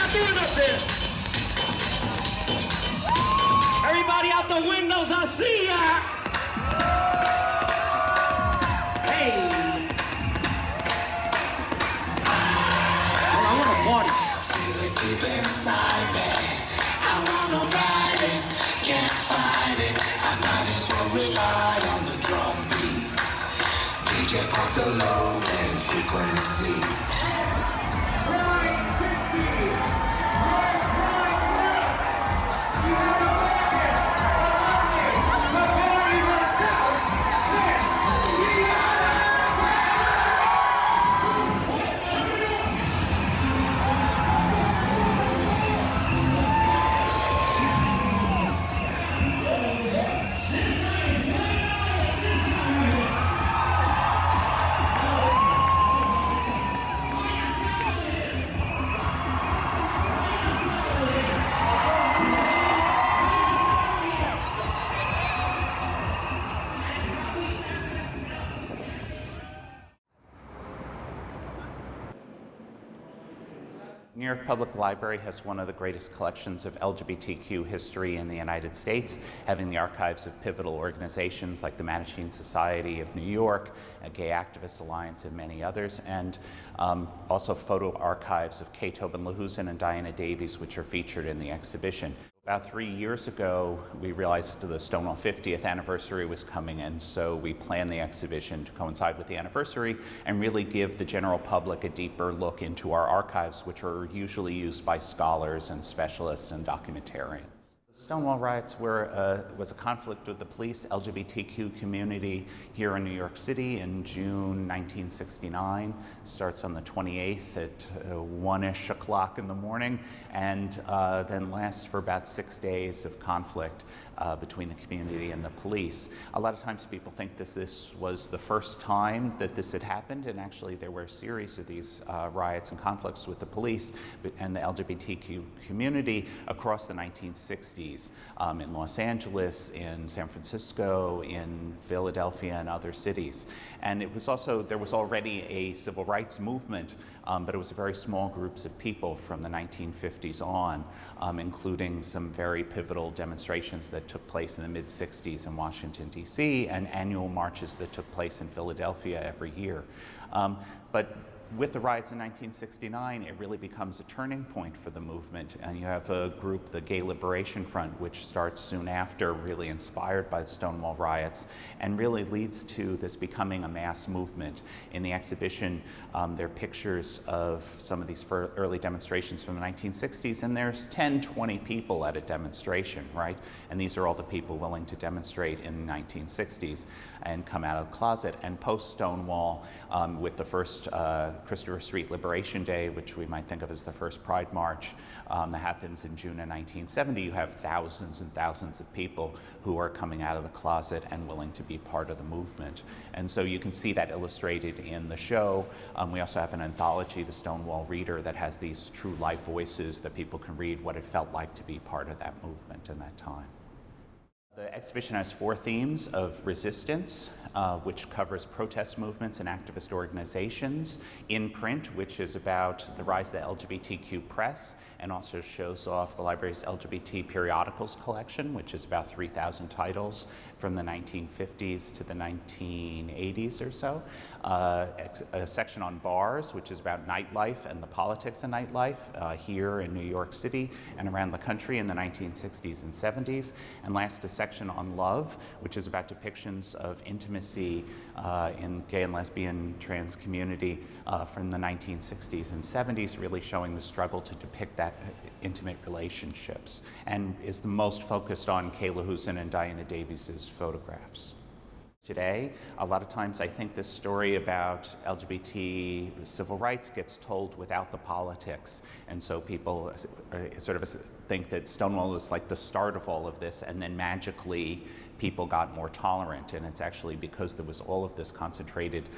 y'all doing up there? Everybody out the windows, I see ya. Hey. I want to party. Feel it deep inside me. I wanna ride it, can't fight it. I might as well rely on the drum beat. DJ pump the low end frequency. New York Public Library has one of the greatest collections of LGBTQ history in the United States, having the archives of pivotal organizations like the Mattachine Society of New York, a Gay Activist Alliance, and many others, and also photo archives of Kay Tobin LaHusen and Diana Davies, which are featured in the exhibition. About 3 years ago, we realized the Stonewall 50th anniversary was coming, and so we planned the exhibition to coincide with the anniversary and really give the general public a deeper look into our archives, which are usually used by scholars and specialists and documentarians. The Stonewall riots was a conflict with the police LGBTQ community here in New York City in June 1969. Starts on the 28th at 1-ish o'clock in the morning, and then lasts for about 6 days of conflict between the community and the police. A lot of times people think this was the first time that this had happened, and actually there were a series of these riots and conflicts with the police and the LGBTQ community across the 1960s. In Los Angeles, in San Francisco, in Philadelphia, and other cities. And it was also, there was already a civil rights movement, but it was very small groups of people from the 1950s on, including some very pivotal demonstrations that took place in the mid-60s in Washington, D.C., and annual marches that took place in Philadelphia every year. But with the riots in 1969, it really becomes a turning point for the movement, and you have a group, the Gay Liberation Front, which starts soon after, really inspired by the Stonewall riots, and really leads to this becoming a mass movement. In the exhibition, there are pictures of some of these early demonstrations from the 1960s, and there's 10, 20 people at a demonstration, right? And these are all the people willing to demonstrate in the 1960s and come out of the closet. And post-Stonewall, with the first Christopher Street Liberation Day, which we might think of as the first Pride March that happens in June of 1970, you have thousands and thousands of people who are coming out of the closet and willing to be part of the movement. And so you can see that illustrated in the show. We also have an anthology, the Stonewall Reader, that has these true life voices that people can read what it felt like to be part of that movement in that time. The exhibition has 4 themes of resistance, which covers protest movements and activist organizations, in print, which is about the rise of the LGBTQ press, and also shows off the library's LGBT periodicals collection, which is about 3,000 titles from the 1950s to the 1980s or so. A section on bars, which is about nightlife and the politics of nightlife here in New York City and around the country in the 1960s and 70s. And last, a section on love, which is about depictions of intimacy in gay and lesbian trans community from the 1960s and 70s, really showing the struggle to depict that intimate relationships, and is the most focused on Kay LaHusen and Diana Davies' photographs. Today, a lot of times I think this story about LGBT civil rights gets told without the politics, and so people sort of think that Stonewall was like the start of all of this, and then magically people got more tolerant, and it's actually because there was all of this concentrated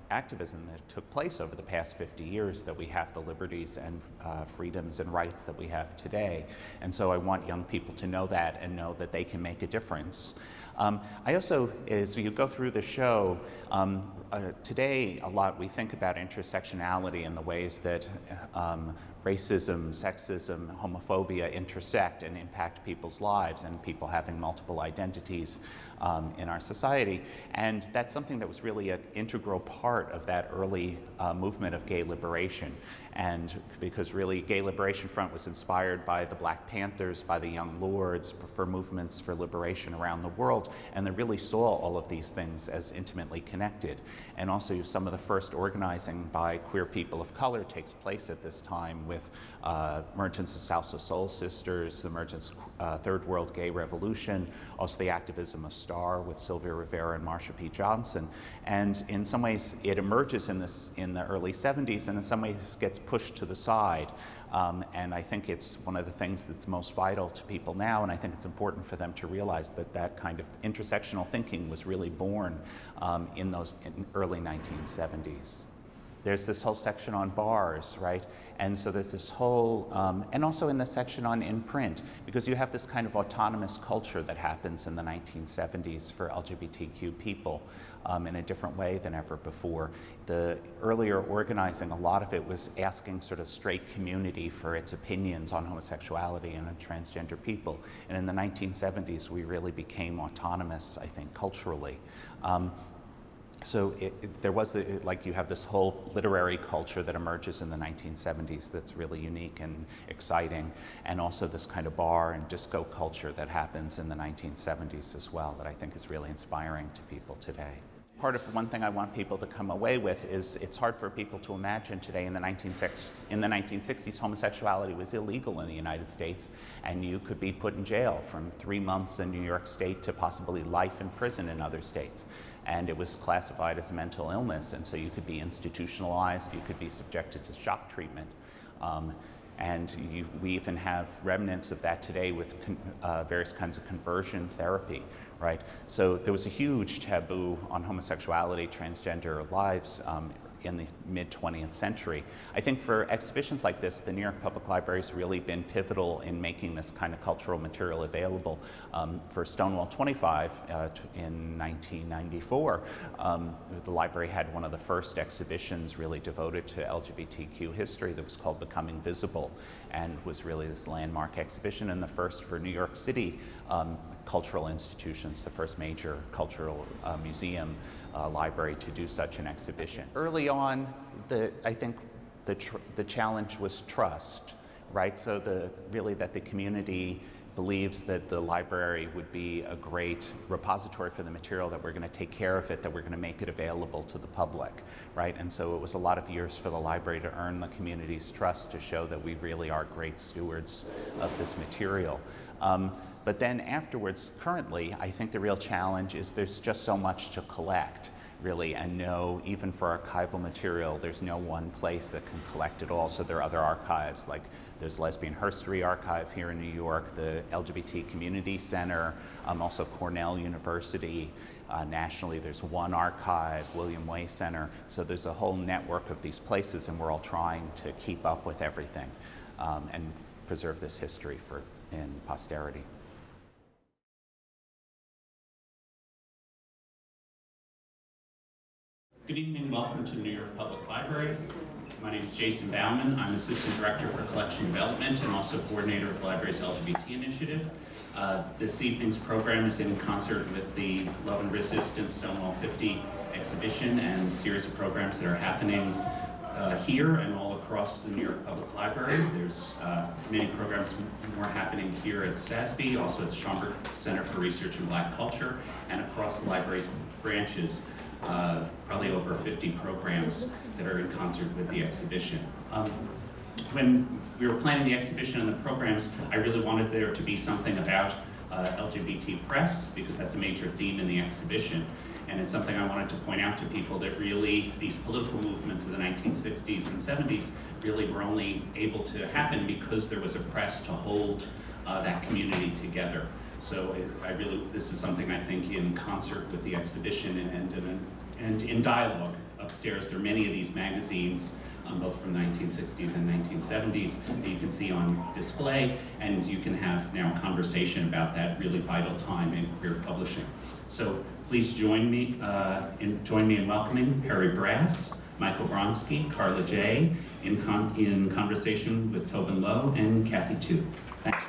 activism that took place over the past 50 years that we have the liberties and freedoms and rights that we have today. And so I want young people to know that and know that they can make a difference. I also, as you go through the show, today a lot we think about intersectionality in the ways that racism, sexism, homophobia intersect and impact people's lives and people having multiple identities in our society. And that's something that was really an integral part of that early movement of gay liberation. And because really Gay Liberation Front was inspired by the Black Panthers, by the Young Lords, for movements for liberation around the world, and they really saw all of these things as intimately connected. And also some of the first organizing by queer people of color takes place at this time with emergence of Salsa Soul Sisters, the emergence of Third World Gay Revolution, also the activism of STAR with Sylvia Rivera and Marsha P. Johnson. And in some ways it emerges in the early 70s, and in some ways gets pushed to the side. And I think it's one of the things that's most vital to people now, and I think it's important for them to realize that that kind of intersectional thinking was really born in those early 1970s. There's this whole section on bars, right? And so there's this whole, and also in the section on in print, because you have this kind of autonomous culture that happens in the 1970s for LGBTQ people in a different way than ever before. The earlier organizing, a lot of it was asking sort of straight community for its opinions on homosexuality and on transgender people. And in the 1970s, we really became autonomous, I think, culturally. So there was, like, you have this whole literary culture that emerges in the 1970s that's really unique and exciting, and also this kind of bar and disco culture that happens in the 1970s as well that I think is really inspiring to people today. Part of one thing I want people to come away with is it's hard for people to imagine today in the 1960s homosexuality was illegal in the United States, and you could be put in jail from 3 months in New York State to possibly life in prison in other states. And it was classified as a mental illness, and so you could be institutionalized, you could be subjected to shock treatment. And we even have remnants of that today with various kinds of conversion therapy, right? So there was a huge taboo on homosexuality, transgender lives in the mid-20th century. I think for exhibitions like this, the New York Public Library has really been pivotal in making this kind of cultural material available. For Stonewall50 in 1994, the library had one of the first exhibitions really devoted to LGBTQ history that was called Becoming Visible, and was really this landmark exhibition, and the first for New York City cultural institutions, the first major cultural museum library to do such an exhibition. Early on, I think the challenge was trust, right? So really that the community believes that the library would be a great repository for the material, that we're going to take care of it, that we're going to make it available to the public, right? And so it was a lot of years for the library to earn the community's trust, to show that we really are great stewards of this material. But then afterwards, currently, I think the real challenge is there's just so much to collect, really, and even for archival material, there's no one place that can collect it all. So there are other archives, like there's Lesbian Herstory Archive here in New York, the LGBT Community Center, also Cornell University. Nationally, there's one archive, William Way Center. So there's a whole network of these places, and we're all trying to keep up with everything and preserve this history in posterity. Good evening, welcome to the New York Public Library. My name is Jason Bauman. I'm Assistant Director for Collection Development and also Coordinator of the Library's LGBT Initiative. This evening's program is in concert with the Love and Resistance Stonewall50 exhibition and a series of programs that are happening here and all across the New York Public Library. There's many programs more happening here at SASB, also at the Schomburg Center for Research in Black Culture, and across the library's branches. Probably over 50 programs that are in concert with the exhibition. When we were planning the exhibition and the programs, I really wanted there to be something about LGBT press, because that's a major theme in the exhibition. And it's something I wanted to point out to people, that really these political movements of the 1960s and 70s really were only able to happen because there was a press to hold that community together. So this is something I think in concert with the exhibition and in dialogue upstairs. There are many of these magazines both from the 1960s and 1970s, that you can see on display, and you can have now a conversation about that really vital time in queer publishing. So please join me in welcoming Perry Brass, Michael Bronski, Karla Jay, in conversation with Tobin Lowe and Kathy Tu. Thanks.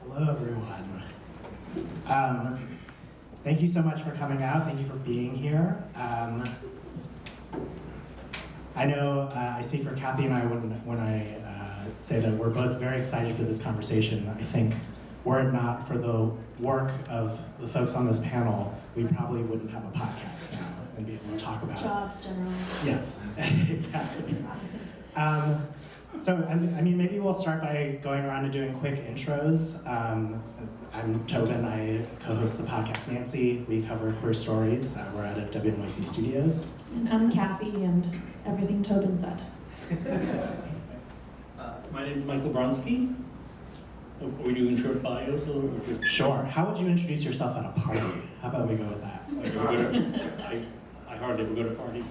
Hello, everyone. Thank you so much for coming out. Thank you for being here. I know I speak for Kathy and I when I say that we're both very excited for this conversation. I think were it not for the work of the folks on this panel, we probably wouldn't have a podcast now and be able to talk about jobs generally. Yes, exactly. So, I mean, maybe we'll start by going around and doing quick intros. I'm Tobin, I co-host the podcast Nancy. We cover queer stories. We're out of NYC Studios. And I'm Kathy, and everything Tobin said. My name is Michael Bronski. Are we doing short bios or just? Sure. How would you introduce yourself at a party? How about we go with that? I hardly ever go to parties.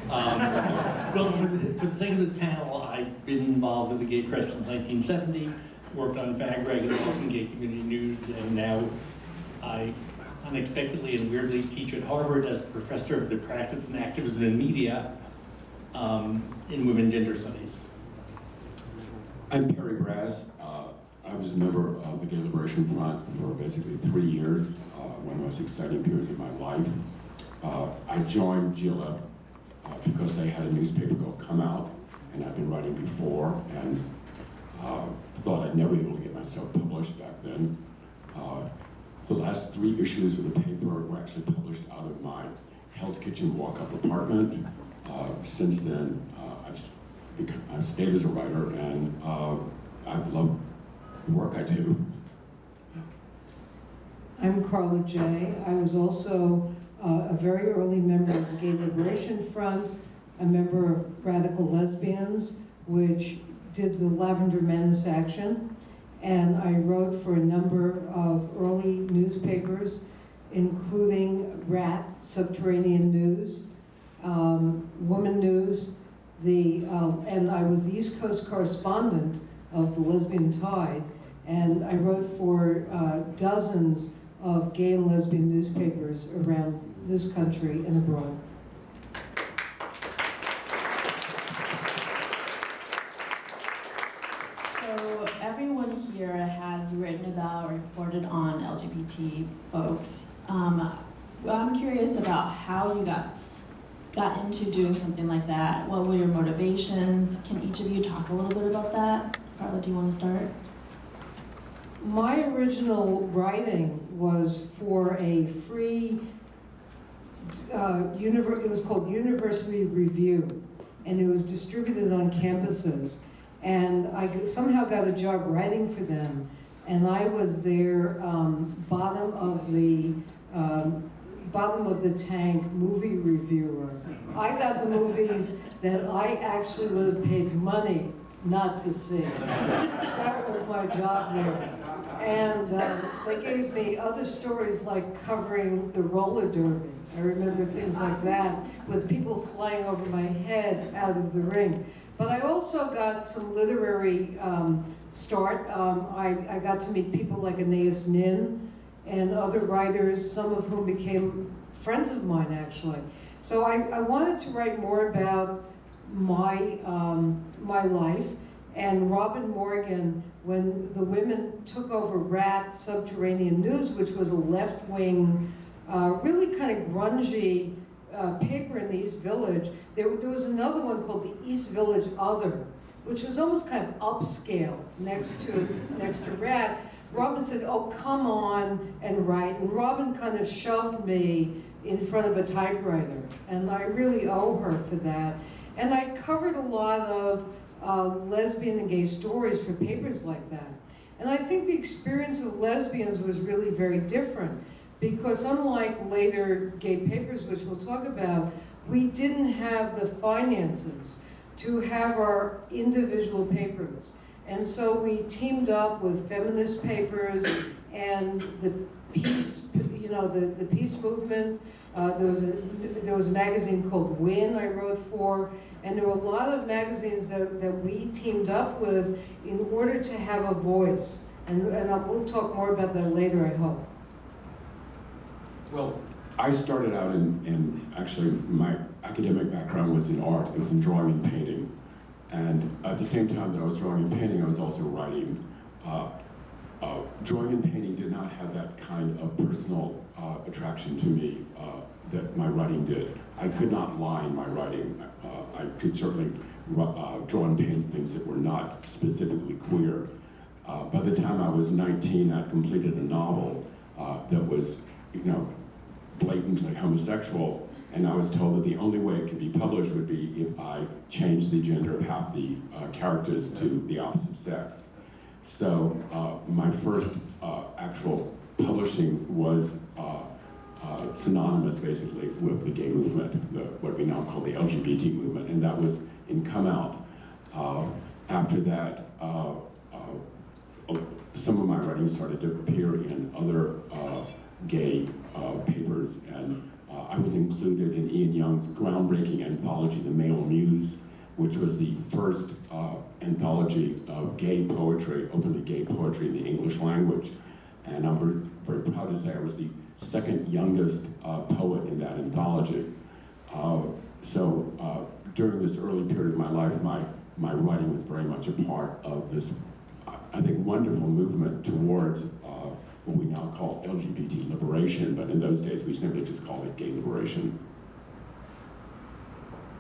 Well, for the sake of this panel, I've been involved with the gay press since 1970, worked on Fag Rag and the Boston Gay Community News, and now I unexpectedly and weirdly teach at Harvard as professor of the practice and activism in media in women gender studies. I'm Perry Brass. I was a member of the Gay Liberation Front for basically 3 years, one of the most exciting periods of my life. I joined GLF because they had a newspaper called Come Out, and I'd been writing before, and thought I'd never be able to get myself published back then. The last 3 issues of the paper were actually published out of my Hell's Kitchen walk-up apartment. Since then, I've stayed as a writer, and I love the work I do. I'm Karla Jay. I was also a very early member of the Gay Liberation Front, a member of Radical Lesbians, which did the Lavender Menace Action, and I wrote for a number of early newspapers, including RAT, Subterranean News, Woman News, and I was the East Coast correspondent of the Lesbian Tide, and I wrote for dozens of gay and lesbian newspapers around this country and abroad. So everyone here has written about or reported on LGBT folks. Well, I'm curious about how you got into doing something like that. What were your motivations? Can each of you talk a little bit about that? Karla, do you want to start? My original writing was for a free, it was called University Review, and it was distributed on campuses. And I somehow got a job writing for them, and I was their bottom of the tank movie reviewer. I got the movies that I actually would have paid money not to see. That was my job there. And they gave me other stories like covering the roller derby. I remember things like that, with people flying over my head out of the ring. But I also got some literary start. I got to meet people like Anais Nin and other writers, some of whom became friends of mine, actually. So I wanted to write more about my life. And Robin Morgan, when the women took over RAT, Subterranean News, which was a left-wing, really kind of grungy paper in the East Village, there was another one called the East Village Other, which was almost kind of upscale next to RAT. Robin said, "Oh, come on and write." And Robin kind of shoved me in front of a typewriter, and I really owe her for that. And I covered a lot of lesbian and gay stories for papers like that. And I think the experience of lesbians was really very different, because unlike later gay papers, which we'll talk about, we didn't have the finances to have our individual papers. And so we teamed up with feminist papers and the peace, the peace movement. There was a magazine called Win I wrote for, and there were a lot of magazines that we teamed up with in order to have a voice. And we'll talk more about that later, I hope. Well, I started out actually my academic background was in art. It was in drawing and painting. And at the same time that I was drawing and painting, I was also writing. Drawing and painting did not have that kind of personal attraction to me that my writing did. I could not line my writing. I could certainly draw and paint things that were not specifically queer. By the time I was 19, I completed a novel that was, blatantly homosexual, and I was told that the only way it could be published would be if I changed the gender of half the characters to the opposite sex. So my first actual publishing was synonymous, basically, with the gay movement, what we now call the LGBT movement, and that was in Come Out. After that, some of my writing started to appear in other gay papers, and I was included in Ian Young's groundbreaking anthology, The Male Muse, which was the first anthology of gay poetry, openly gay poetry in the English language. And I'm very, very proud to say I was the second youngest poet in that anthology. So during this early period of my life, my writing was very much a part of this, I think, wonderful movement towards what we now call LGBT liberation, but in those days we simply just called it gay liberation.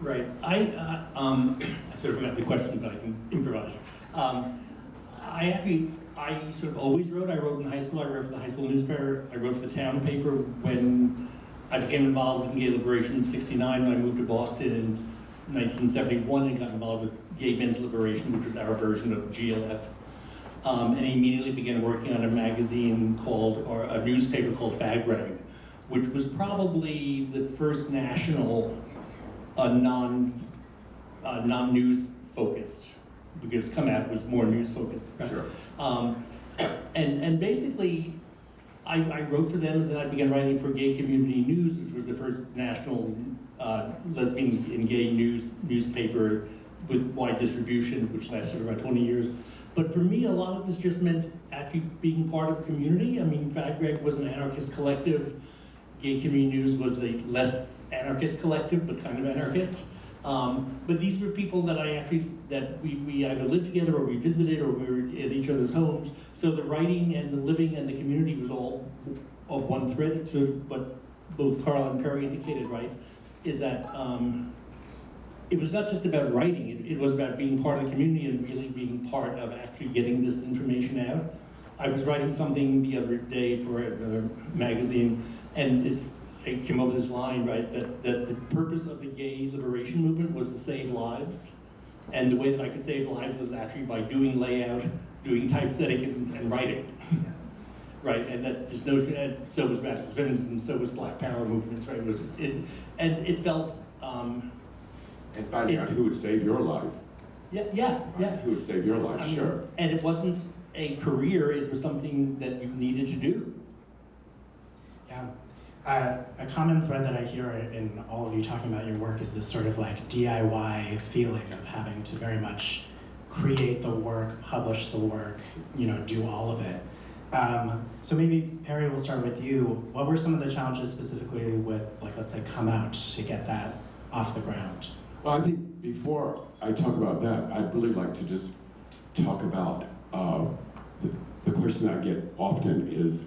Right. I sort of forgot the question, but I can improvise. I sort of always wrote. I wrote in high school. I wrote for the high school newspaper. I wrote for the town paper. When I became involved in gay liberation in '69, when I moved to Boston in 1971 and got involved with Gay Men's Liberation, which was our version of GLF. And I immediately began working on a magazine or a newspaper called Fag Rag, which was probably the first national non-news focused, because Come Out was more news focused. Right? Sure. And basically, I wrote for them, and then I began writing for Gay Community News, which was the first national lesbian and gay newspaper with wide distribution, which lasted about 20 years. But for me, a lot of this just meant actually being part of a community. I mean, Fag Rag was an anarchist collective. Gay Community News was a less anarchist collective, but kind of anarchist. But these were people that we either lived together or we visited or we were at each other's homes. So the writing and the living and the community was all of one thread. So what both Karla and Perry indicated, right, is that it was not just about writing, it was about being part of the community and really being part of actually getting this information out. I was writing something the other day for a magazine, and I came up with this line, right, that the purpose of the gay liberation movement was to save lives. And the way that I could save lives was actually by doing layout, doing typesetting, and writing. Right, and that this notion, and so was radical feminism, so was Black Power movements, right? And it felt, And finding out who would save your life. Yeah. Who would save your life, sure. And it wasn't a career, it was something that you needed to do. Yeah. A common thread that I hear in all of you talking about your work is this sort of like DIY feeling of having to very much create the work, publish the work, do all of it. So maybe, Perry, we'll start with you. What were some of the challenges specifically with, like, let's say, Come Out to get that off the ground? Well, I think before I talk about that, I'd really like to just talk about the question I get often is,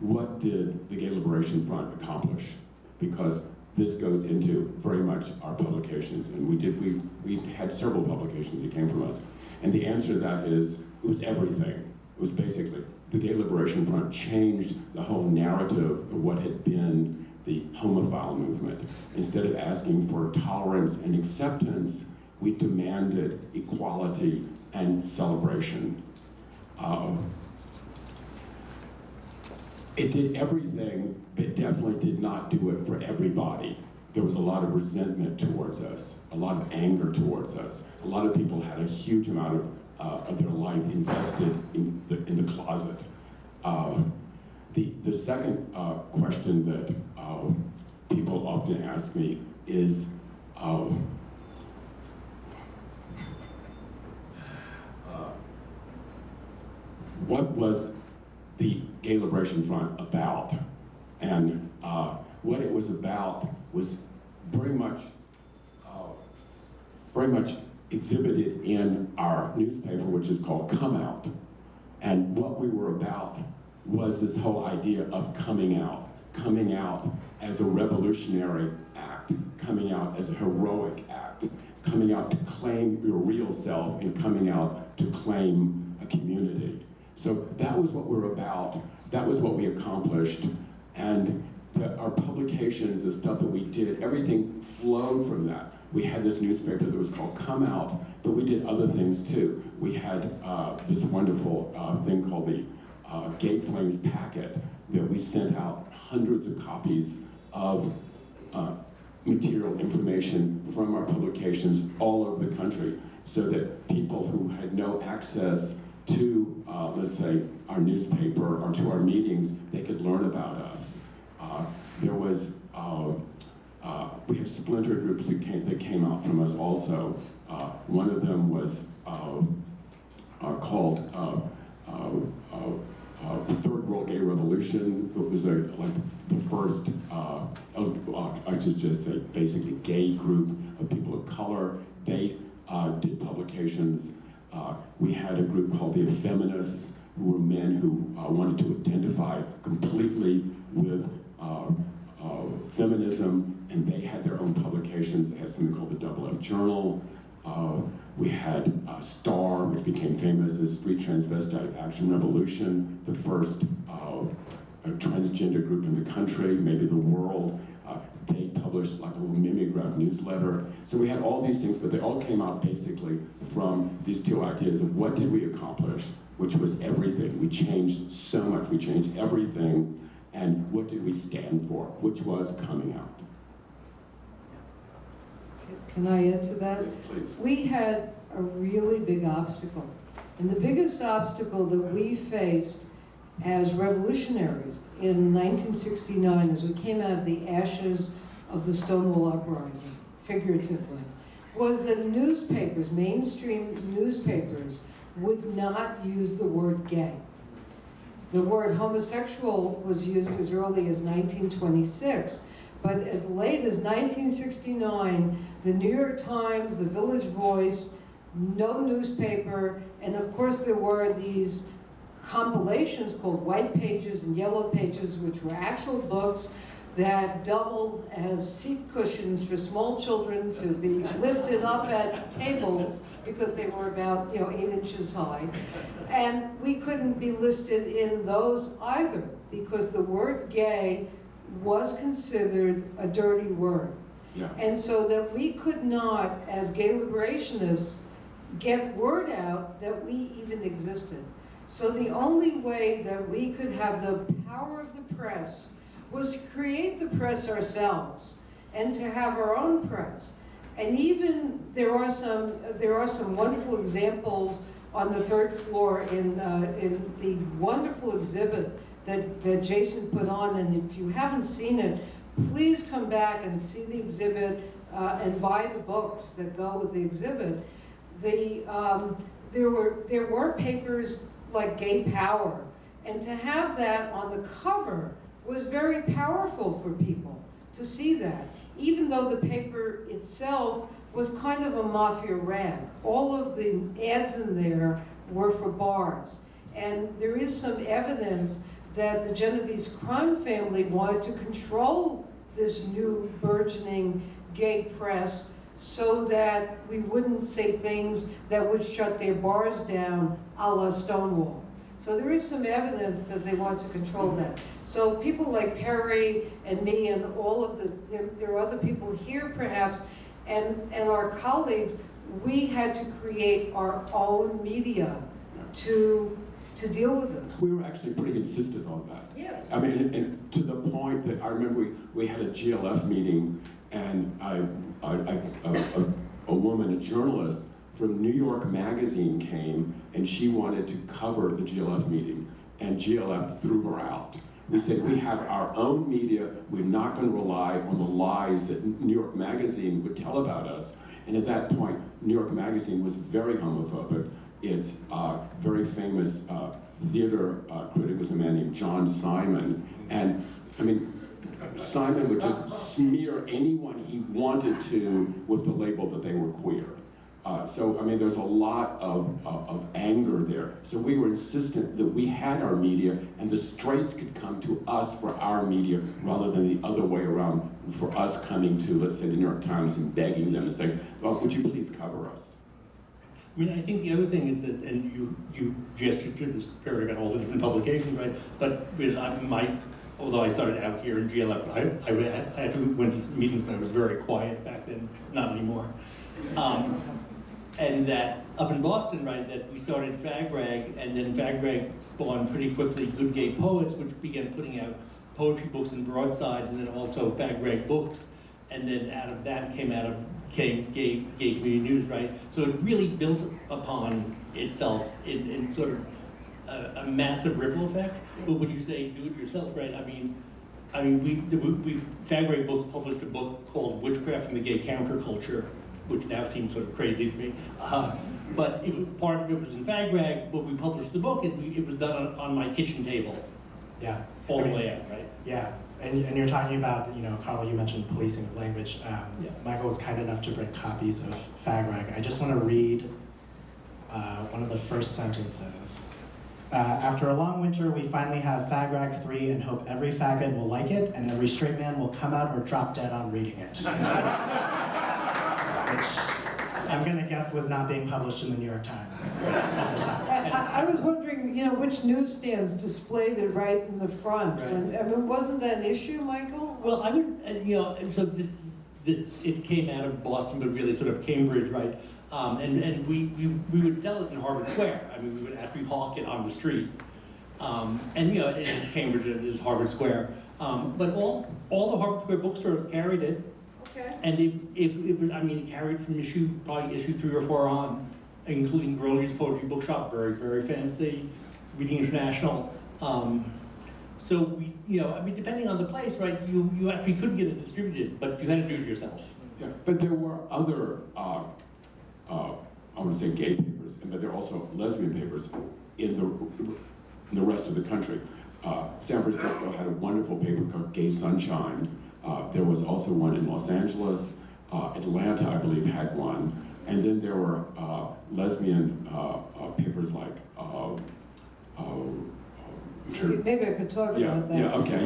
what did the Gay Liberation Front accomplish? Because this goes into very much our publications, and we had several publications that came from us. And the answer to that is, it was everything. It was basically, the Gay Liberation Front changed the whole narrative of what had been the homophile movement. Instead of asking for tolerance and acceptance, we demanded equality and celebration. It did everything, but definitely did not do it for everybody. There was a lot of resentment towards us, a lot of anger towards us. A lot of people had a huge amount of their life invested in the closet. The second question that people often ask me is, what was the Gay Liberation Front about? And what it was about was very much exhibited in our newspaper, which is called Come Out. And what we were about was this whole idea of coming out as a revolutionary act, coming out as a heroic act, coming out to claim your real self and coming out to claim a community. So that was what we're about, that was what we accomplished, and our publications, the stuff that we did, everything flowed from that. We had this newspaper that was called Come Out, but we did other things too. We had this wonderful thing called the Gay Flames Packet that we sent out hundreds of copies of material information from our publications all over the country so that people who had no access to, let's say, our newspaper or to our meetings, they could learn about us. There was, we have splinter groups that came out from us also. One of them was called the Third World Gay Revolution. It was like the first, I should just say, basically gay group of people of color. They did publications. We had a group called the Feminists, who were men who wanted to identify completely with feminism, and they had their own publications. They had something called the Double F Journal. We had STAR, which became famous as Street Transvestite Action Revolution, the first transgender group in the country, maybe the world. They published like a little mimeograph newsletter. So we had all these things, but they all came out basically from these two ideas of what did we accomplish, which was everything. We changed so much, we changed everything. And what did we stand for, which was coming out. Can I add to that? Yes, please. We had a really big obstacle. And the biggest obstacle that we faced as revolutionaries in 1969, as we came out of the ashes of the Stonewall Uprising, figuratively, was that newspapers, mainstream newspapers, would not use the word gay. The word homosexual was used as early as 1926, but as late as 1969, the New York Times, the Village Voice, no newspaper, and of course there were these compilations called White Pages and Yellow Pages, which were actual books that doubled as seat cushions for small children to be lifted up at tables because they were about 8 inches high. And we couldn't be listed in those either because the word gay was considered a dirty word. Yeah. And so that we could not, as gay liberationists, get word out that we even existed. So the only way that we could have the power of the press was to create the press ourselves and to have our own press. And even there are some wonderful examples on the third floor in the wonderful exhibit that Jason put on. And if you haven't seen it, please come back and see the exhibit and buy the books that go with the exhibit. There were papers like Gay Power, and to have that on the cover was very powerful for people to see that, even though the paper itself was kind of a mafia rag. All of the ads in there were for bars. And there is some evidence that the Genovese crime family wanted to control this new burgeoning gay press so that we wouldn't say things that would shut their bars down a la Stonewall. So there is some evidence that they want to control that. So people like Perry and me and all of there are other people here perhaps, and our colleagues, we had to create our own media to to deal with this? We were actually pretty insistent on that. Yes. I mean, and to the point that I remember we had a GLF meeting, and a woman, a journalist from New York Magazine came, and she wanted to cover the GLF meeting, and GLF threw her out. We said, we have our own media, we're not going to rely on the lies that New York Magazine would tell about us. And at that point, New York Magazine was very homophobic. Its very famous theater critic was a man named John Simon. And I mean, Simon would just smear anyone he wanted to with the label that they were queer. So, I mean, there's a lot of anger there. So we were insistent that we had our media and the straights could come to us for our media rather than the other way around, for us coming to, let's say, the New York Times and begging them and saying, well, would you please cover us? I mean, I think the other thing is that, and you gestured to this period about all the different publications, right? But with although I started out here in GLF, I actually went to meetings when I was very quiet back then, not anymore. And that up in Boston, right, that we started Fag Rag, and then Fag Rag spawned pretty quickly Good Gay Poets, which began putting out poetry books and broadsides, and then also Fag Rag books. And then out of that came gay community news, right? So it really built upon itself in sort of a massive ripple effect. But when you say do it yourself, right? I mean, we Fag Rag Books published a book called Witchcraft and the Gay Counterculture, which now seems sort of crazy to me. But part of it was in Fag Rag, but we published the book, and it was done on my kitchen table. Yeah. All the way out, right? Yeah, and you're talking about, Karla, you mentioned policing of language. Yeah. Michael was kind enough to bring copies of Fag Rag. I just want to read one of the first sentences. After a long winter, we finally have Fag Rag 3 and hope every faggot will like it and every straight man will come out or drop dead on reading it. Which I'm going to guess was not being published in the New York Times at the time. I was wondering, which newsstands displayed it right in the front. Right. And, I mean, wasn't that an issue, Michael? Well, I would, and so it came out of Boston, but really sort of Cambridge, right? And we would sell it in Harvard Square. I mean, we would actually hawk it on the street. And it's Cambridge, and it is Harvard Square. But all the Harvard Square bookstores carried it. Okay. And it carried from probably issue 3 or 4 on, including Groli's Poetry Bookshop, very, very fancy, Reading International. So we, depending on the place, right, you actually could get it distributed, but you had to do it yourself. Yeah, but there were other, I want to say gay papers, but there are also lesbian papers in the rest of the country. San Francisco had a wonderful paper called Gay Sunshine. There was also one in Los Angeles. Atlanta, I believe, had one. And then there were lesbian papers like, Maybe I could talk about that. Yeah, okay.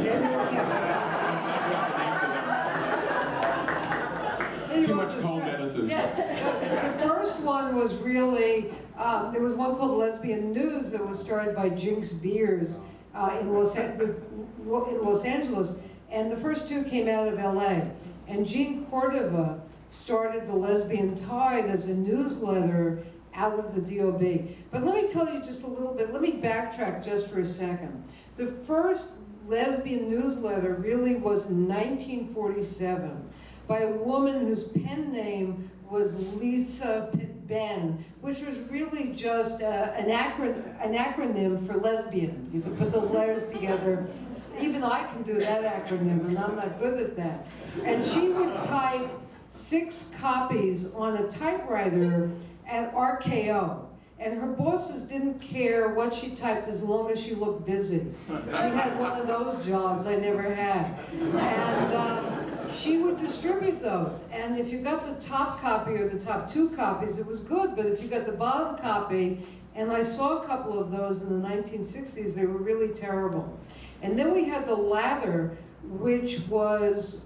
Too much cold medicine. Yeah. The first one was really, there was one called Lesbian News that was started by Jinx Beers in Los Angeles. And the first 2 came out of LA. And Jean Cordova started the Lesbian Tide as a newsletter out of the DOB. But let me tell you just a little bit, let me backtrack just for a second. The first lesbian newsletter really was in 1947 by a woman whose pen name was Lisa Ben, which was really just an acronym for lesbian. You could put those letters together. Even I can do that acronym, and I'm not good at that. And she would type 6 copies on a typewriter at RKO. And her bosses didn't care what she typed as long as she looked busy. She had one of those jobs I never had. And she would distribute those. And if you got the top copy or the top 2 copies, it was good. But if you got the bottom copy, and I saw a couple of those in the 1960s, they were really terrible. And then we had the Lather, which was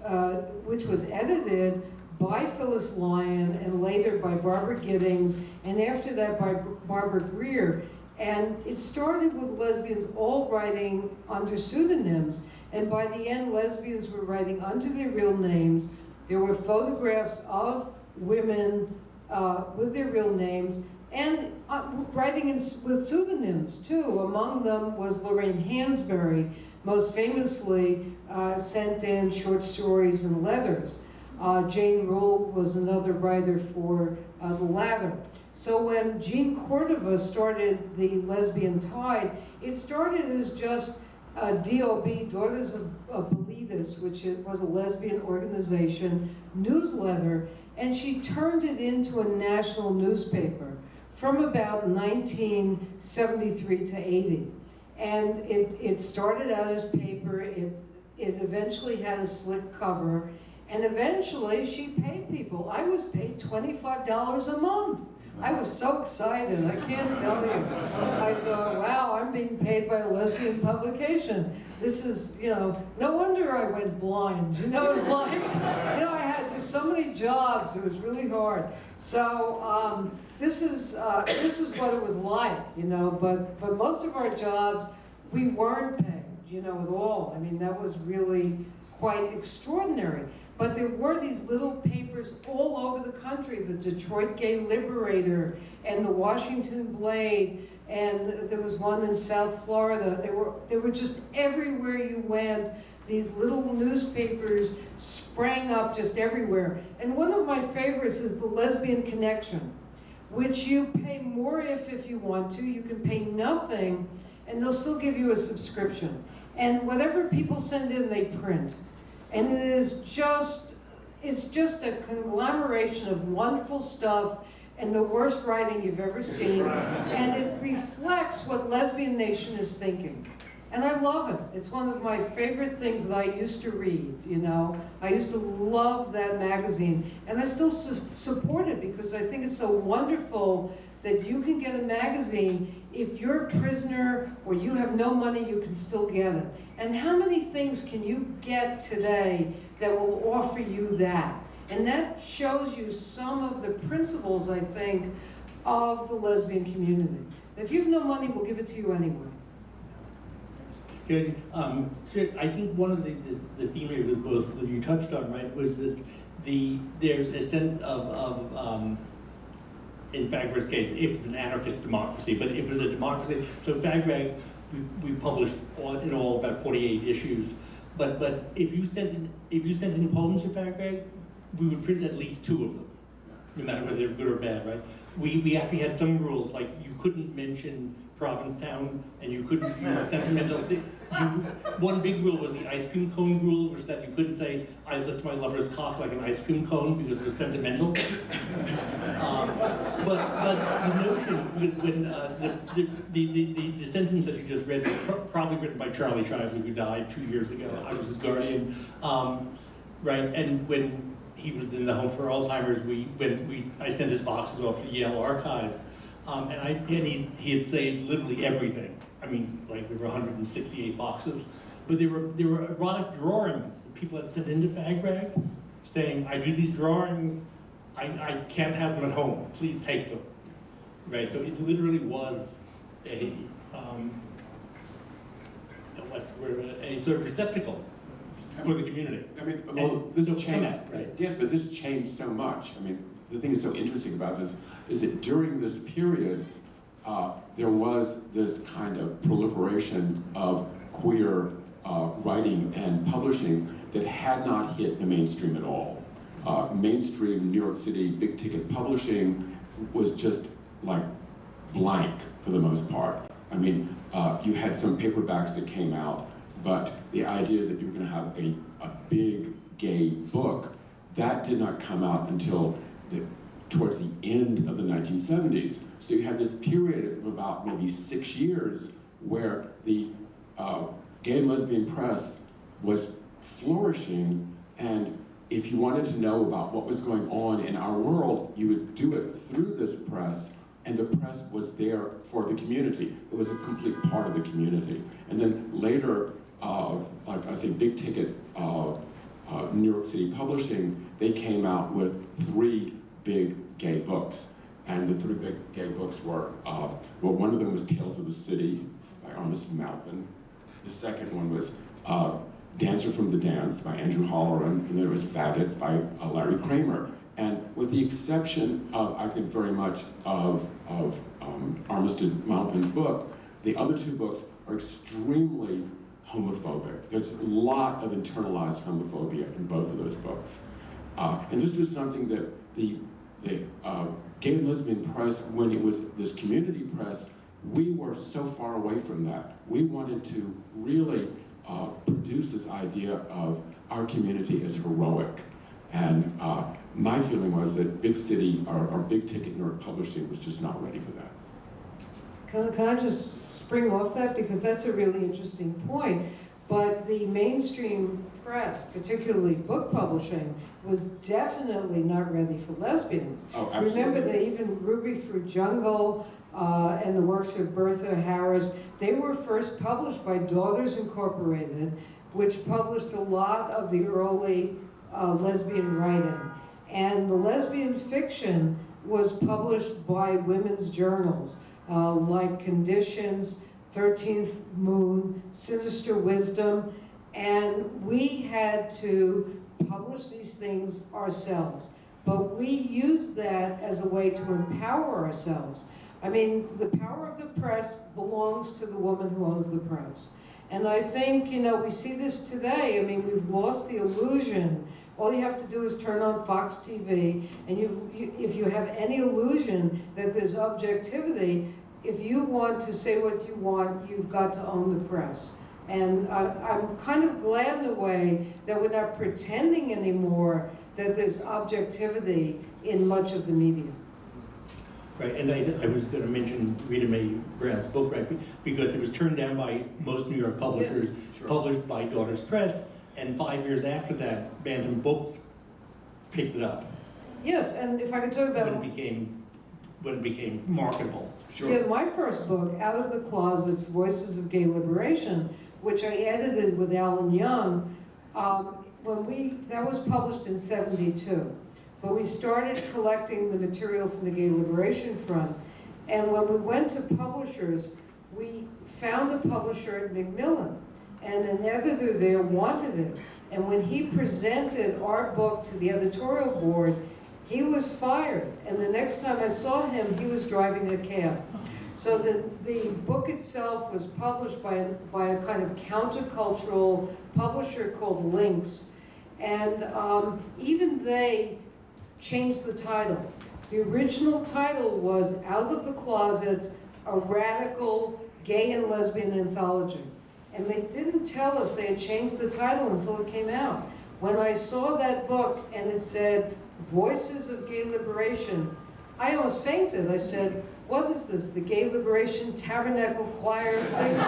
edited by Phyllis Lyon and later by Barbara Giddings, and after that by Barbara Greer. And it started with lesbians all writing under pseudonyms, and by the end lesbians were writing under their real names. There were photographs of women with their real names, and writing with pseudonyms too. Among them was Lorraine Hansberry, most famously sent in short stories and letters. Jane Rule was another writer for The Lather. So when Jean Cordova started the Lesbian Tide, it started as just DOB, Daughters of Bilitis, which was a lesbian organization, newsletter, and she turned it into a national newspaper from about 1973 to 80. And it started out as paper, it eventually had a slick cover, and eventually she paid people. I was paid $25 a month. I was so excited, I can't tell you. I thought, wow, I'm being paid by a lesbian publication. This is, no wonder I went blind. It's like, I had to do so many jobs, it was really hard. So this is what it was like, but most of our jobs, we weren't paid, at all. I mean, that was really quite extraordinary. But there were these little papers all over the country, the Detroit Gay Liberator and the Washington Blade, and there was one in South Florida. They were just everywhere you went. These little newspapers sprang up just everywhere. And one of my favorites is the Lesbian Connection, which you pay more if you want to. You can pay nothing, and they'll still give you a subscription. And whatever people send in, they print. And it's just a conglomeration of wonderful stuff and the worst writing you've ever seen. And it reflects what Lesbian Nation is thinking. And I love it. It's one of my favorite things that I used to read, I used to love that magazine. And I still support it because I think it's so wonderful that you can get a magazine. If you're a prisoner or you have no money, you can still get it. And how many things can you get today that will offer you that? And that shows you some of the principles, I think, of the lesbian community. If you have no money, we'll give it to you anyway. Good. So I think one of the theme here that both of you touched on, right, was that there's a sense of in Fagrag's case, it was an anarchist democracy, but it was a democracy. So Fagrag, we published in all about 48 issues. But if you sent in poems to Fagrag, we would print at least 2 of them, no matter whether they were good or bad, right? We actually had some rules, like you couldn't mention Provincetown, and you couldn't use sentimental. One big rule was the ice cream cone rule, which that you couldn't say, I licked my lover's cock like an ice cream cone, because it was sentimental. But the notion, because when the sentence that you just read was probably written by Charlie Shively, who died 2 years ago. I was his guardian, right? And when he was in the home for Alzheimer's, I sent his boxes off to Yale Archives. And he had saved literally everything. I mean, like there were 168 boxes, but there were erotic drawings that people had sent into Fagrag, saying, "I do these drawings, I can't have them at home. Please take them." Right. So it literally was a sort of receptacle for the community. I mean, well, this changed, right? Yes, but this changed so much. I mean, the thing that's so interesting about this is that during this period, there was this kind of proliferation of queer writing and publishing that had not hit the mainstream at all. Mainstream New York City big ticket publishing was just like blank for the most part. I mean, you had some paperbacks that came out, but the idea that you were going to have a big gay book, that did not come out until towards the end of the 1970s. So you had this period of about maybe 6 years where the gay and lesbian press was flourishing, and if you wanted to know about what was going on in our world, you would do it through this press, and the press was there for the community. It was a complete part of the community. And then later, like I say, big ticket New York City publishing, they came out with 3 big gay books. And the 3 big gay books were, well, one of them was Tales of the City by Ernest Malkin. The second one was Dancer from the Dance by Andrew Holleran, and then there was Faggots by Larry Kramer. And with the exception of, I think very much of Armistead Maupin's book, the other two books are extremely homophobic. There's a lot of internalized homophobia in both of those books. And this was something that the gay and lesbian press, when it was this community press, we were so far away from that. We wanted to really produce this idea of our community as heroic. And my feeling was that big city or big ticket nerd publishing was just not ready for that. Can I just spring off that? Because that's a really interesting point. But the mainstream press, particularly book publishing, was definitely not ready for lesbians. Oh, absolutely. Remember that even Ruby Fruit Jungle and the works of Bertha Harris, they were first published by Daughters Incorporated, which published a lot of the early lesbian writing. And the lesbian fiction was published by women's journals, like Conditions, 13th Moon, Sinister Wisdom, and we had to publish these things ourselves. But we used that as a way to empower ourselves. I mean, the power of the press belongs to the woman who owns the press. And I think, you know, we see this today. I mean, we've lost the illusion. All you have to do is turn on Fox TV, and if you have any illusion that there's objectivity, if you want to say what you want, you've got to own the press. And I'm kind of glad in a way that we're not pretending anymore that there's objectivity in much of the media. Right, and I was going to mention Rita Mae Brown's book, right, because it was turned down by most New York publishers, published by Daughters Press, and 5 years after that, Bantam Books picked it up. Yes, and if I could talk about when it became marketable. Sure. Yeah, my first book, Out of the Closets, Voices of Gay Liberation, which I edited with Alan Young, that was published in '72. But we started collecting the material from the Gay Liberation Front. And when we went to publishers, we found a publisher at Macmillan, and an editor there wanted it. And when he presented our book to the editorial board, he was fired. And the next time I saw him, he was driving a cab. So the book itself was published by a kind of countercultural publisher called Lynx. And even they changed the title. The original title was Out of the Closets, a Radical Gay and Lesbian Anthology. And they didn't tell us they had changed the title until it came out. When I saw that book and it said, Voices of Gay Liberation, I almost fainted. I said, what is this? The Gay Liberation Tabernacle Choir sings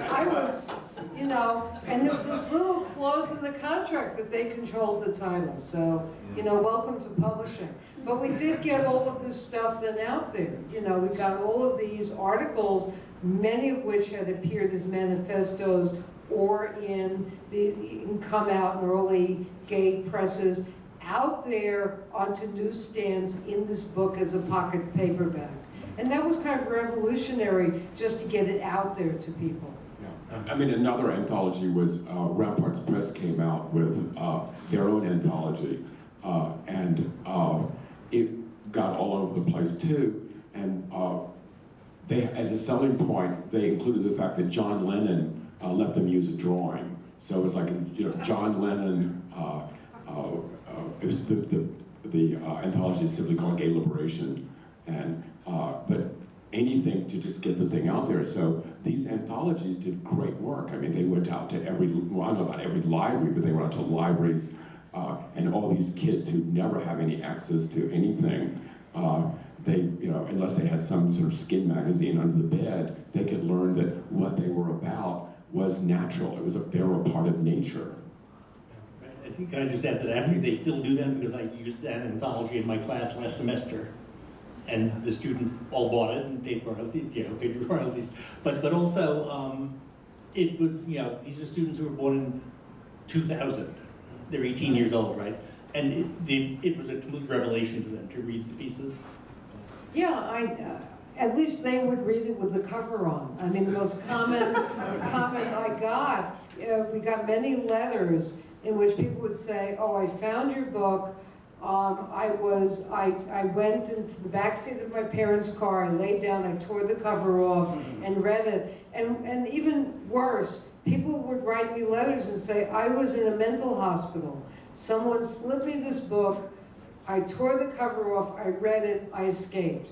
I was, you know, and there was this little clause in the contract that they controlled the title. So, you know, welcome to publishing. But we did get all of this stuff then out there. You know, we got all of these articles, many of which had appeared as manifestos or come out in early gay presses, out there onto newsstands in this book as a pocket paperback. And that was kind of revolutionary just to get it out there to people. I mean, another anthology was Ramparts Press came out with their own anthology, and it got all over the place too. And they, as a selling point, they included the fact that John Lennon let them use a drawing. So it was like, you know, John Lennon. The anthology is simply called Gay Liberation, and but anything to just get the thing out there. So these anthologies did great work. I mean, they went out to every, well, I don't know about every library, but they went out to libraries, and all these kids who never have any access to anything, they, you know, unless they had some sort of skin magazine under the bed, they could learn that what they were about was natural. It was they were a part of nature. I think I just add that after they still do that because I used that anthology in my class last semester. And the students all bought it and paid royalties, you know, paid royalties. But also, it was, you know, these are students who were born in 2000. They're 18 years old, right? And it was a complete revelation to them to read the pieces. Yeah, at least they would read it with the cover on. I mean, the most common comment I got, we got many letters in which people would say, oh, I found your book. I went into the backseat of my parents' car, I laid down, I tore the cover off and read it. And even worse, people would write me letters and say, I was in a mental hospital. Someone slipped me this book, I tore the cover off, I read it, I escaped.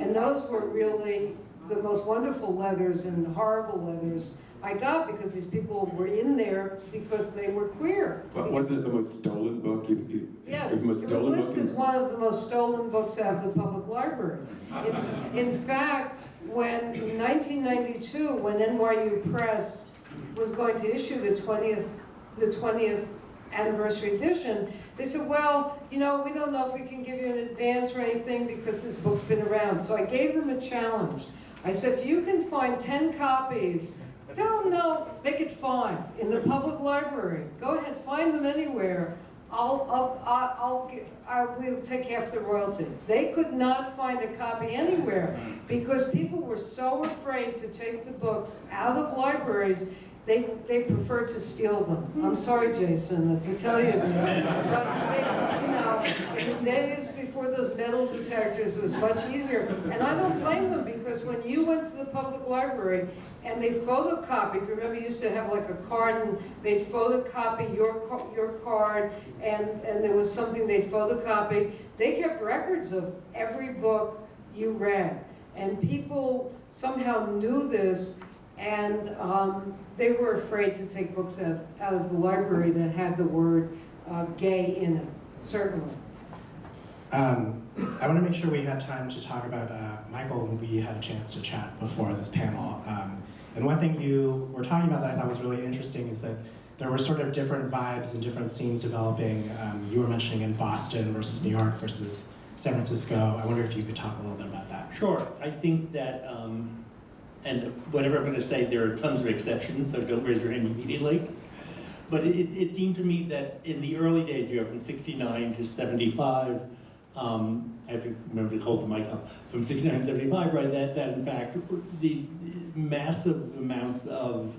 And those were really the most wonderful letters and horrible letters I got, because these people were in there because they were queer. But wasn't it the most stolen book? Yes, it was listed as one of the most stolen books out of the public library. In fact, when in 1992, when NYU Press was going to issue the 20th anniversary edition, they said, well, you know, we don't know if we can give you an advance or anything because this book's been around. So I gave them a challenge. I said, if you can find 10 copies, don't know, make it 5 in the public library. Go ahead, find them anywhere. We'll take half the royalty. They could not find a copy anywhere because people were so afraid to take the books out of libraries. They preferred to steal them. I'm sorry, Jason, to tell you this, but they, you know, in the days before those metal detectors, it was much easier. And I don't blame them, because when you went to the public library and they photocopied, remember you used to have like a card and they'd photocopy your card, and there was something they'd photocopy. They kept records of every book you read. And people somehow knew this, and they were afraid to take books out of the library that had the word gay in it, certainly. I want to make sure we had time to talk about Michael when we had a chance to chat before this panel. And one thing you were talking about that I thought was really interesting is that there were sort of different vibes and different scenes developing. You were mentioning in Boston versus New York versus San Francisco. I wonder if you could talk a little bit about that. Sure. I think that, and whatever I'm going to say, there are tons of exceptions, so don't raise your hand immediately. But it seemed to me that in the early days, you know, from 69 to 75, I have to remember to hold the mic up, from 69 to 75, right, that in fact, the massive amounts of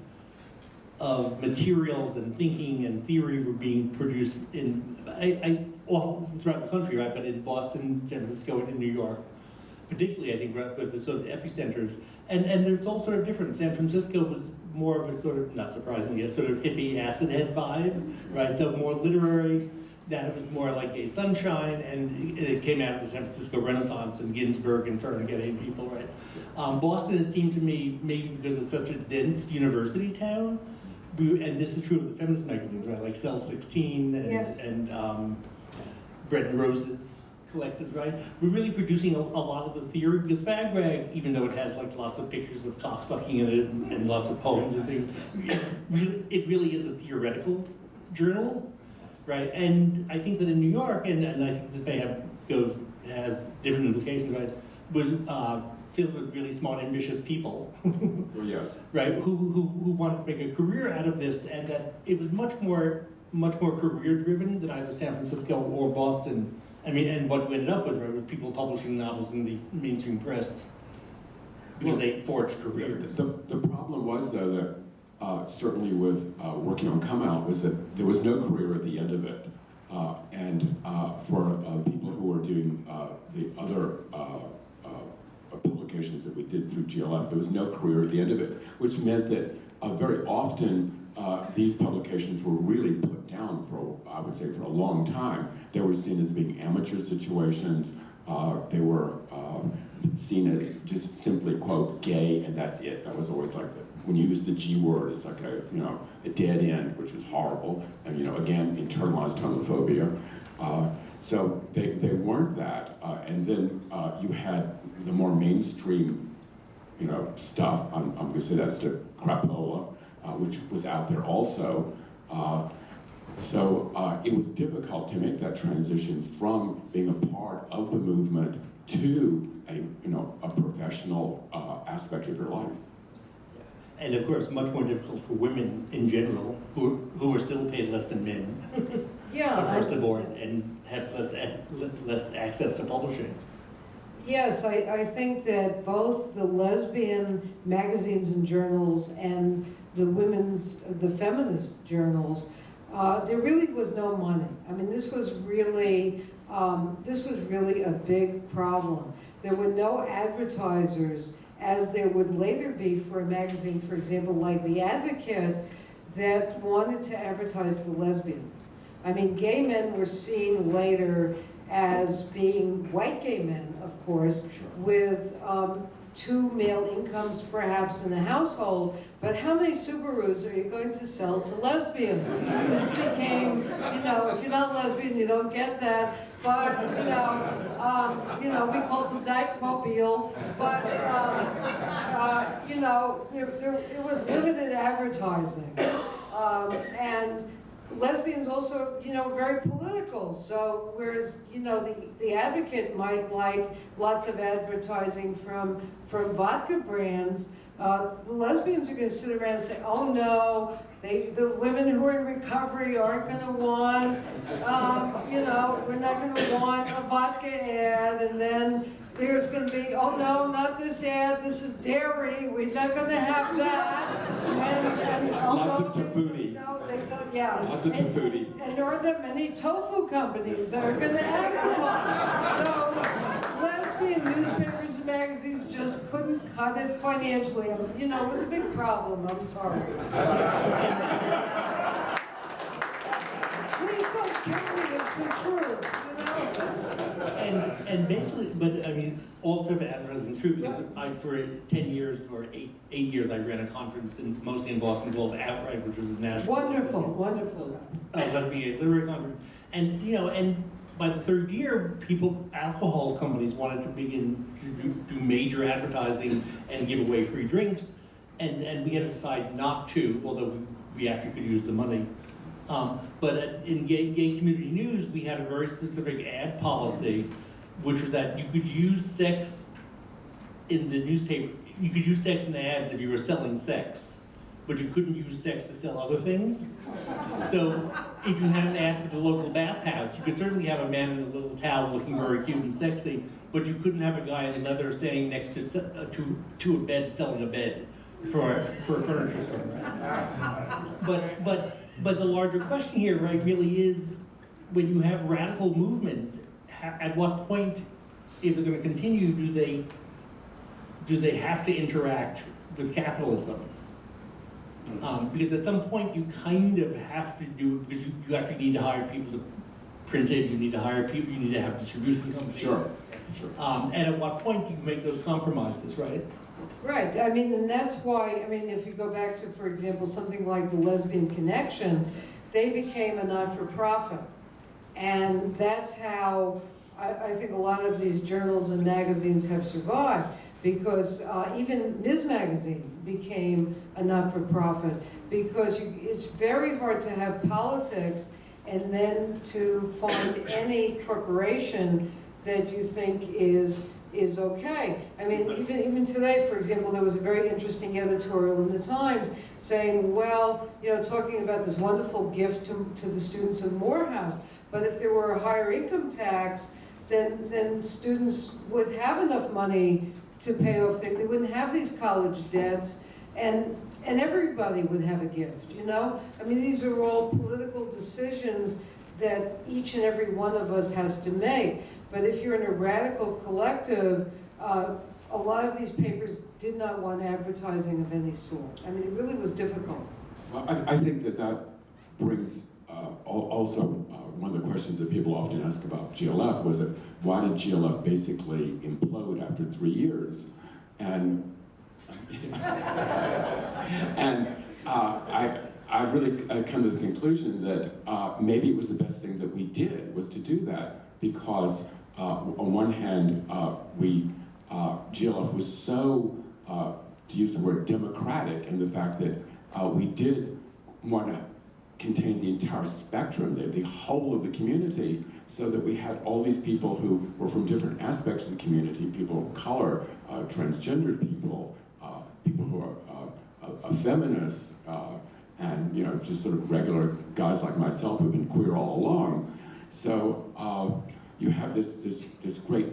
materials and thinking and theory were being produced all throughout the country, right, but in Boston, San Francisco, and in New York. Particularly, I think, right, with the sort of epicenters. And there's all sort of different. San Francisco was more of a sort of, not surprisingly, a sort of hippie acid head vibe, right? So more literary, that it was more like Gay Sunshine, and it came out of the San Francisco Renaissance and Ginsberg and Ferngay and people, right? Boston, it seemed to me, maybe because it's such a dense university town, and this is true of the feminist magazines, right? Like Cell 16 and Bread and Roses collectives, right? We're really producing a lot of the theory, because Fag Rag, even though it has like lots of pictures of cocksucking in it and lots of poems and things, it really is a theoretical journal, right? And I think that in New York, and I think this may has different implications, right? Was filled with really smart, ambitious people, Yes. right? Who wanted to make a career out of this, and that it was much more career driven than either San Francisco or Boston. I mean, and what we ended up with, right, was people publishing novels in the mainstream press because they forged careers. The problem was, though, that certainly with working on Come Out, was that there was no career at the end of it. And for people who were doing the other publications that we did through GLF, there was no career at the end of it, which meant that very often these publications were really put down for, I would say, for a long time. They were seen as being amateur situations. They were seen as just simply, quote, gay, and that's it. That was always like when you use the G word, it's like a dead end, which was horrible. And again, internalized homophobia. So they weren't that. And then you had the more mainstream, stuff. I'm going to say that's the crapola, which was out there also. So it was difficult to make that transition from being a part of the movement to a professional aspect of your life. And of course, much more difficult for women in general, who are still paid less than men. Across the board, and have less access to publishing. Yes, I think that both the lesbian magazines and journals and the feminist journals there really was no money. I mean, this was really a big problem. There were no advertisers, as there would later be for a magazine, for example, like The Advocate, that wanted to advertise the lesbians. I mean, gay men were seen later as being white gay men, of course, with 2 male incomes perhaps in a household, but how many Subarus are you going to sell to lesbians? This became, if you're not a lesbian, you don't get that, but, we call it the Dyke Mobile, but, there was limited advertising. And lesbians also, very political. So whereas, the Advocate might like lots of advertising from vodka brands, the lesbians are going to sit around and say, oh no, the women who are in recovery aren't going to want, we're not going to want a vodka ad, and then there's going to be, oh no, not this ad, this is dairy, we're not going to have that. And Lots of tafuti. Yeah. Lots of tafuti. And there aren't that many tofu companies that are going to advertise. So lesbian newspapers and magazines just couldn't cut it financially. It was a big problem, I'm sorry. Please don't kill me, it's the truth, And basically, but I mean, all sort of advertising is true, because for 10 years or eight years, I ran a conference mostly in Boston called Outright, which was a national Wonderful. lesbian literary conference. And and by the 3rd year, alcohol companies wanted to begin to do major advertising and give away free drinks, and we had to decide not to, although we actually could use the money. But in gay community news, we had a very specific ad policy, which was that you could use sex in the newspaper. You could use sex in ads if you were selling sex, but you couldn't use sex to sell other things. So if you had an ad for the local bathhouse, you could certainly have a man in a little towel looking very cute and sexy, but you couldn't have a guy in leather standing next to a bed selling a bed for a furniture store. But the larger question here, right, really is, when you have radical movements, at what point, if they're going to continue, do they have to interact with capitalism? Because at some point you kind of have to do it, because you actually need to hire people to print it, you need to hire people, you need to have distribution companies. Sure. And at what point do you make those compromises, right? Right, I mean, and that's why, if you go back to, for example, something like the Lesbian Connection, they became a not-for-profit. And that's how I think a lot of these journals and magazines have survived, because even Ms. Magazine became a not-for-profit, because it's very hard to have politics and then to find any corporation that you think is okay. I mean, even today, for example, there was a very interesting editorial in the Times saying, well, talking about this wonderful gift to the students of Morehouse, but if there were a higher income tax, then students would have enough money to pay off they wouldn't have these college debts, and everybody would have a gift, I mean, these are all political decisions that each and every one of us has to make. But if you're in a radical collective, a lot of these papers did not want advertising of any sort. I mean, it really was difficult. Well, I think that brings also one of the questions that people often ask about GLF was that why did GLF basically implode after 3 years? And I've really come to the conclusion that maybe it was the best thing that we did was to do that, because on one hand, GLF was so, to use the word, democratic in the fact that we did want to contain the entire spectrum, the whole of the community, so that we had all these people who were from different aspects of the community, people of color, transgender people, people who are feminists, and just sort of regular guys like myself who've been queer all along. So you have this great,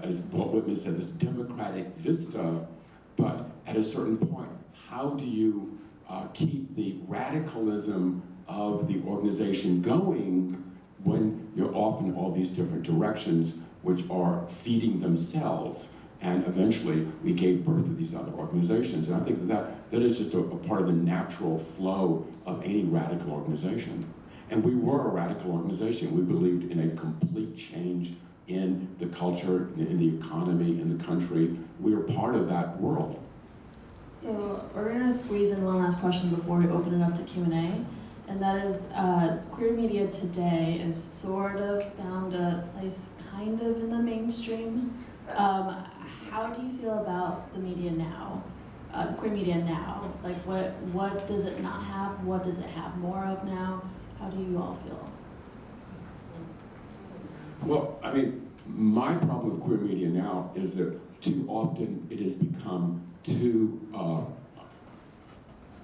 as Walt Whitman said, this democratic vista, but at a certain point, how do you keep the radicalism of the organization going when you're off in all these different directions, which are feeding themselves. And eventually, we gave birth to these other organizations. And I think that is just a part of the natural flow of any radical organization. And we were a radical organization. We believed in a complete change in the culture, in the economy, in the country. We were part of that world. So we're going to squeeze in one last question before we open it up to Q&A. And that is, queer media today is sort of found a place kind of in the mainstream. How do you feel about the media now, the queer media now? Like what does it not have? What does it have more of now? How do you all feel? Well, I mean, my problem with queer media now is that too often it has become too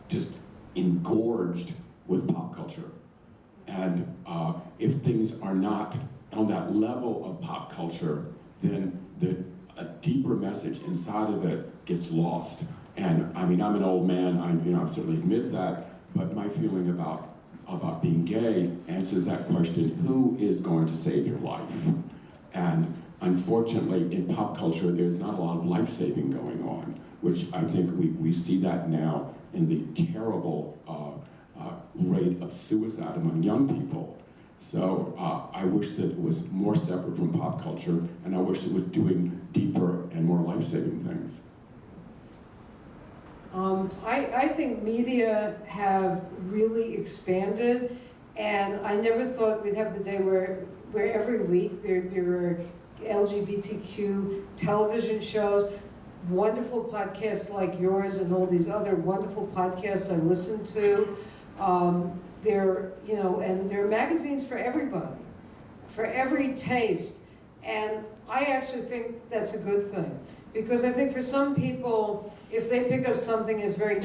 just engorged with pop culture. And if things are not on that level of pop culture, then a deeper message inside of it gets lost. And I mean, I'm an old man, I certainly admit that, but my feeling about being gay answers that question: who is going to save your life? And unfortunately, in pop culture, there's not a lot of life-saving going on, which I think we see that now in the terrible rate of suicide among young people. So I wish that it was more separate from pop culture, and I wish it was doing deeper and more life-saving things. I think media have really expanded, and I never thought we'd have the day where every week there are LGBTQ television shows, wonderful podcasts like yours and all these other wonderful podcasts I listen to. There are magazines for everybody, for every taste. And I actually think that's a good thing. Because I think for some people, if they pick up something that's very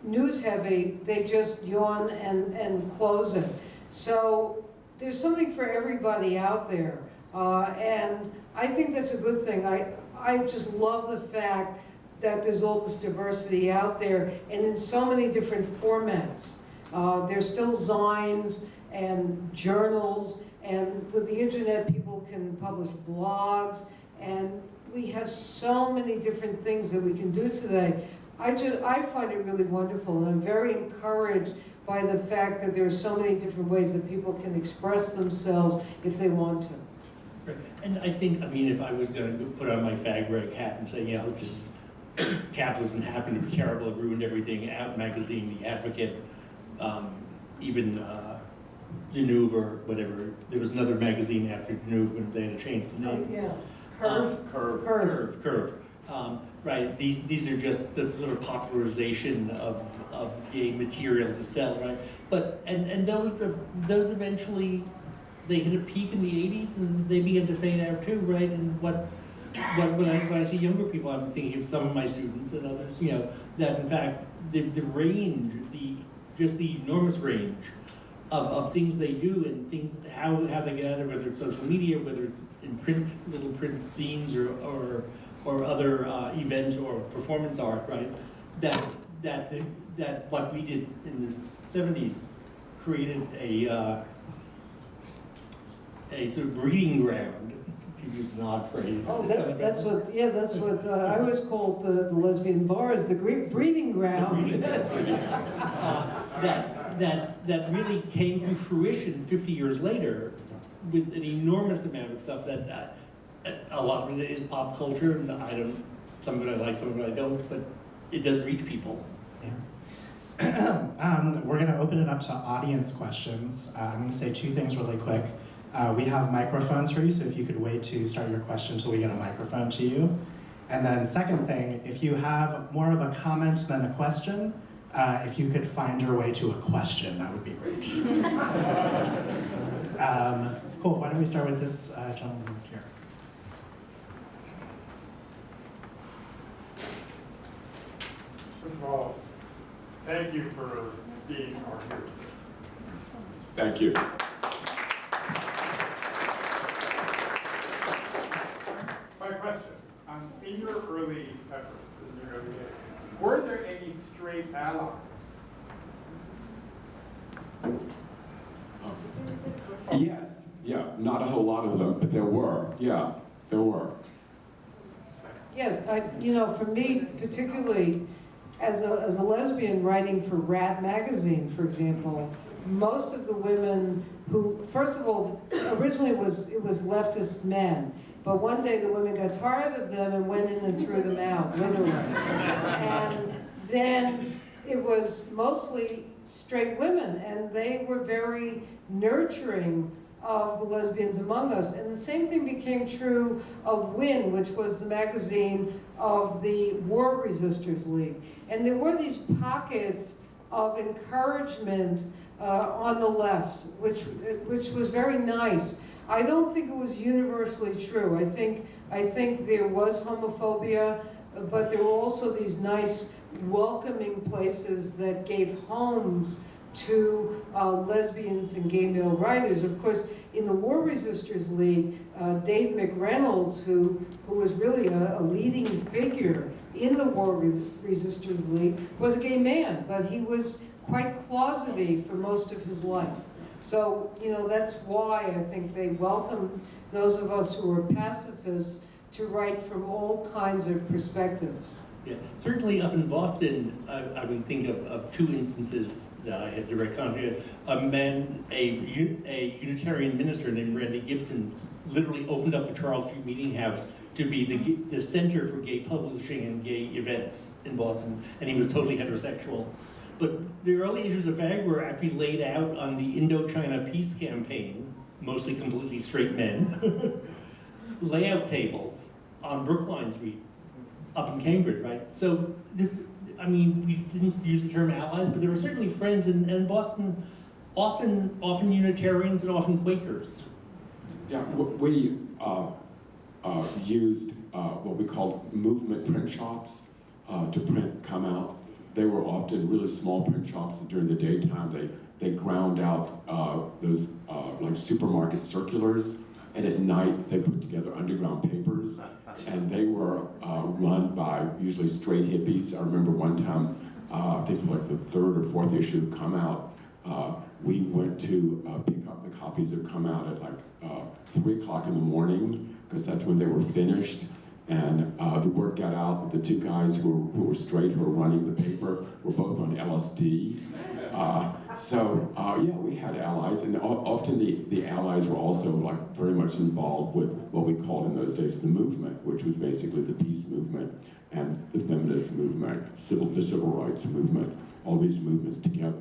news heavy, they just yawn and close it. So there's something for everybody out there. And I think that's a good thing. I just love the fact that there's all this diversity out there and in so many different formats. There's still zines and journals, and with the internet, people can publish blogs, and we have so many different things that we can do today. I find it really wonderful, and I'm very encouraged by the fact that there are so many different ways that people can express themselves if they want to. Right. And I think, I mean, if I was going to put on my fag rag hat and say, just capitalism happened, it was terrible, it ruined everything, Out magazine, The Advocate, even Denuve or whatever. There was another magazine after Denuve when they had to change the name. Oh, yeah. Curve. Right. These are just the sort of popularization of gay material to sell, right? But and those eventually they hit a peak in the '80s and they began to fade out too, right? And when I see younger people, I'm thinking of some of my students and others, that in fact the range, the enormous range of things they do and things how they get out of it, whether it's social media, whether it's in little print scenes or other events or performance art, right? That what we did in the '70s created a sort of breeding ground, to use an odd phrase. Oh, that's what I always called the lesbian bars, the breeding ground. That really came to fruition 50 years later with an enormous amount of stuff that a lot of it is pop culture, and some of it I like, some of it I don't, but it does reach people. Yeah. We're going to open it up to audience questions. I'm going to say two things really quick. We have microphones for you, so if you could wait to start your question until we get a microphone to you. And then second thing, if you have more of a comment than a question, if you could find your way to a question, that would be great. Cool, why don't we start with this gentleman here. First of all, thank you for being our hero. Thank you. My question, in your early efforts, in your early days, were there any straight allies? Yes, yeah, not a whole lot of them, but there were, yeah, there were. Yes, for me particularly, as a lesbian writing for Rad magazine, for example, most of the women who, first of all, originally it was leftist men, but one day the women got tired of them and went in and threw them out, literally. And then it was mostly straight women, and they were very nurturing of the lesbians among us. And the same thing became true of WIN, which was the magazine of the War Resisters League. And there were these pockets of encouragement on the left, which was very nice. I don't think it was universally true. I think there was homophobia, but there were also these nice welcoming places that gave homes to lesbians and gay male writers. Of course, in the War Resisters League, Dave McReynolds, who was really a leading figure in the War Resisters League, was a gay man, but he was quite closeted for most of his life. So, that's why I think they welcomed those of us who were pacifists to write from all kinds of perspectives. Yeah, certainly up in Boston, I would think of two instances that I had direct contact with. A Unitarian minister named Randy Gibson literally opened up the Charles Street Meeting House to be the center for gay publishing and gay events in Boston, and he was totally heterosexual. But the early issues of FAG were actually laid out on the Indochina Peace Campaign, mostly completely straight men, layout tables on Brookline Street, up in Cambridge, right? So, I mean, we didn't use the term allies, but there were certainly friends in Boston, often Unitarians and often Quakers. Yeah, we used what we called movement print shops to come out. They were often really small print shops, and during the daytime they ground out those like supermarket circulars, and at night they put together underground papers, and they were run by usually straight hippies. I remember one time, I think like the third or fourth issue had come out, we went to pick up the copies that come out at like 3 o'clock in the morning, because that's when they were finished. And the word got out that the two guys who were straight, who were running the paper, were both on LSD. Yeah, we had allies, and often the allies were also like very much involved with what we called in those days the movement, which was basically the peace movement and the feminist movement, the civil rights movement, all these movements together.